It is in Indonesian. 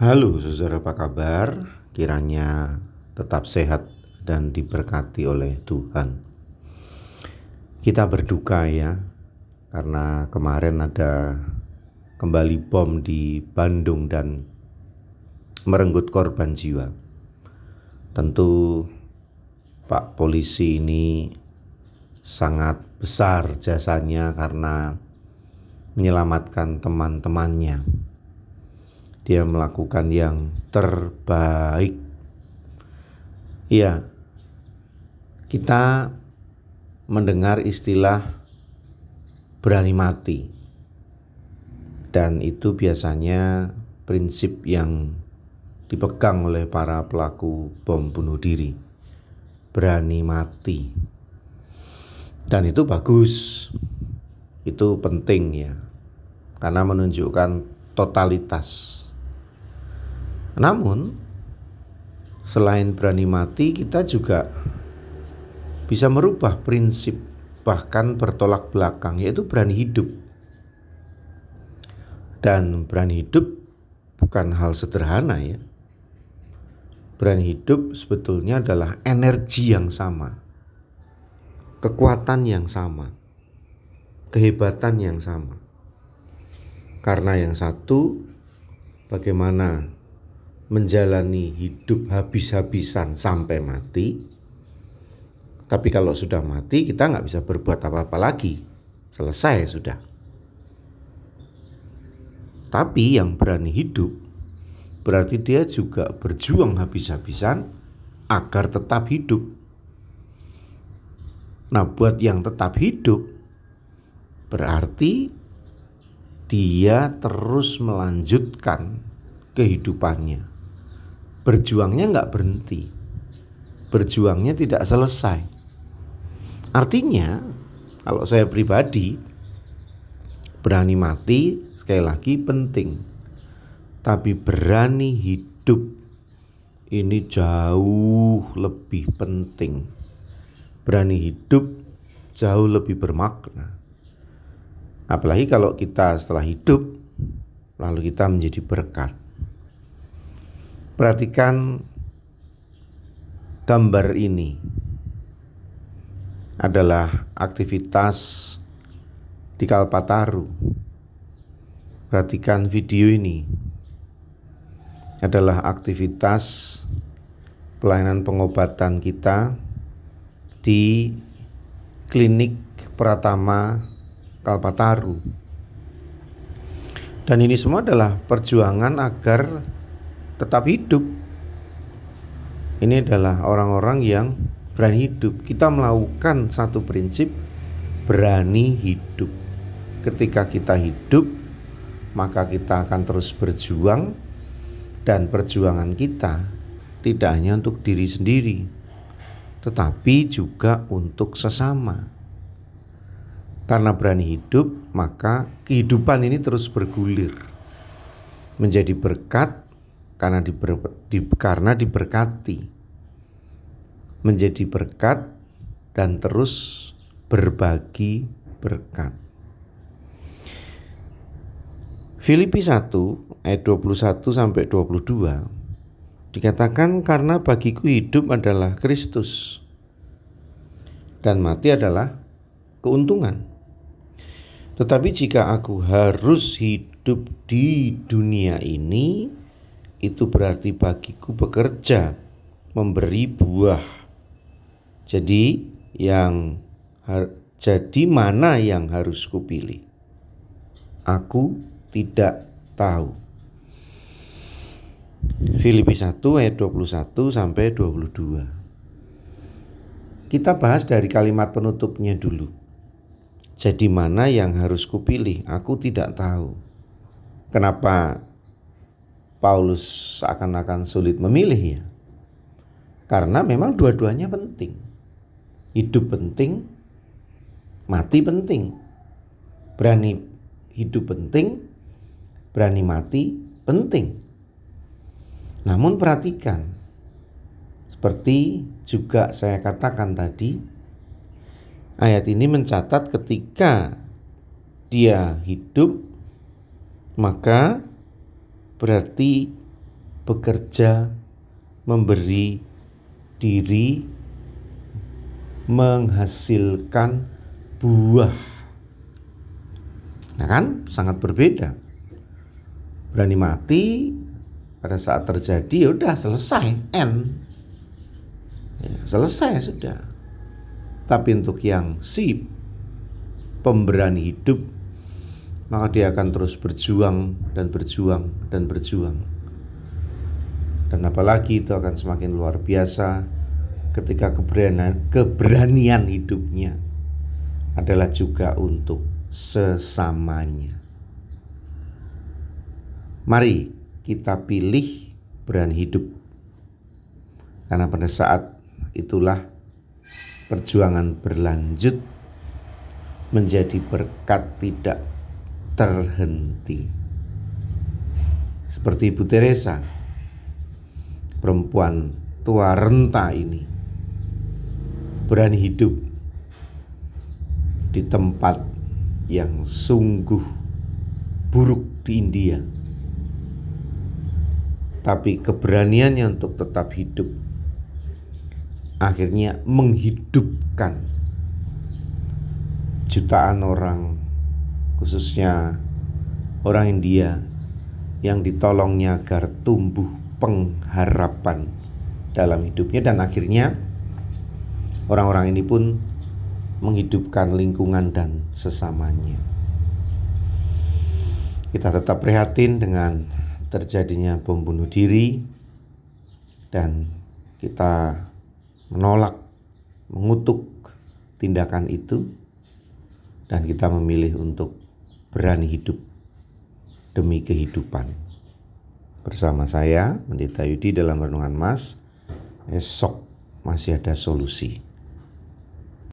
Halo saudara, apa kabar? Kiranya tetap sehat dan diberkati oleh Tuhan. Kita berduka ya, karena kemarin ada kembali bom di Bandung dan merenggut korban jiwa. Tentu Pak Polisi ini sangat besar jasanya karena menyelamatkan teman-temannya. Dia melakukan yang terbaik. Iya, kita mendengar istilah berani mati. Dan itu biasanya prinsip yang dipegang oleh para pelaku bom bunuh diri. Berani mati. Dan itu bagus. Itu penting ya. Karena menunjukkan totalitas. Namun, selain berani mati, kita juga bisa merubah prinsip, bahkan bertolak belakang, yaitu berani hidup. Dan berani hidup bukan hal sederhana ya. Berani hidup sebetulnya adalah energi yang sama, kekuatan yang sama, kehebatan yang sama. Karena yang satu, bagaimana menjalani hidup habis-habisan sampai mati. Tapi kalau sudah mati, kita nggak bisa berbuat apa-apa lagi. Selesai sudah. Tapi yang berani hidup, berarti dia juga berjuang habis-habisan agar tetap hidup. Nah, buat yang tetap hidup, berarti dia terus melanjutkan kehidupannya. Berjuangnya nggak berhenti, berjuangnya tidak selesai. Artinya, kalau saya pribadi, berani mati sekali lagi penting, tapi berani hidup ini jauh lebih penting. Berani hidup jauh lebih bermakna. Apalagi kalau kita setelah hidup, lalu kita menjadi berkat. Perhatikan gambar ini adalah aktivitas di Kalpataru. Perhatikan video ini adalah aktivitas pelayanan pengobatan kita di klinik Pratama Kalpataru. Dan ini semua adalah perjuangan agar tetap hidup. Ini adalah orang-orang yang berani hidup. Kita melakukan satu prinsip, berani hidup. Ketika kita hidup, maka kita akan terus berjuang. Dan perjuangan kita tidak hanya untuk diri sendiri, tetapi juga untuk sesama. Karena berani hidup, maka kehidupan ini terus bergulir menjadi berkat karena diberkati, menjadi berkat dan terus berbagi berkat. Filipi 1 ayat 21 sampai 22 dikatakan, karena bagiku hidup adalah Kristus dan mati adalah keuntungan. Tetapi jika aku harus hidup di dunia ini, itu berarti bagiku bekerja, memberi buah. Jadi mana yang harus kupilih? Aku tidak tahu. Filipi 1 ayat 21 sampai 22. Kita bahas dari kalimat penutupnya dulu. Jadi mana yang harus kupilih? Aku tidak tahu. Kenapa Paulus seakan-akan sulit memilih ya? Karena memang dua-duanya penting. Hidup penting, mati penting. Berani hidup penting, berani mati penting. Namun perhatikan, seperti juga saya katakan tadi, ayat ini mencatat ketika dia hidup, maka berarti bekerja, memberi diri, menghasilkan buah. Nah kan sangat berbeda. Berani mati pada saat terjadi, ya udah selesai, end. Ya, selesai sudah. Tapi untuk yang si pemberani hidup, maka dia akan terus berjuang dan berjuang dan berjuang. Dan apalagi itu akan semakin luar biasa ketika keberanian hidupnya adalah juga untuk sesamanya. Mari kita pilih berani hidup, karena pada saat itulah perjuangan berlanjut menjadi berkat tidak terhenti. Seperti Ibu Teresa, perempuan tua renta ini, berani hidup di tempat yang sungguh buruk di India. Tapi keberaniannya untuk tetap hidup akhirnya menghidupkan jutaan orang, khususnya orang India, yang ditolongnya agar tumbuh pengharapan dalam hidupnya. Dan akhirnya orang-orang ini pun menghidupkan lingkungan dan sesamanya. Kita tetap prihatin dengan terjadinya bom bunuh diri, dan kita menolak, mengutuk tindakan itu, dan kita memilih untuk berani hidup demi kehidupan. Bersama saya, Pendeta Yudi, dalam Renungan Mas. Esok masih ada solusi.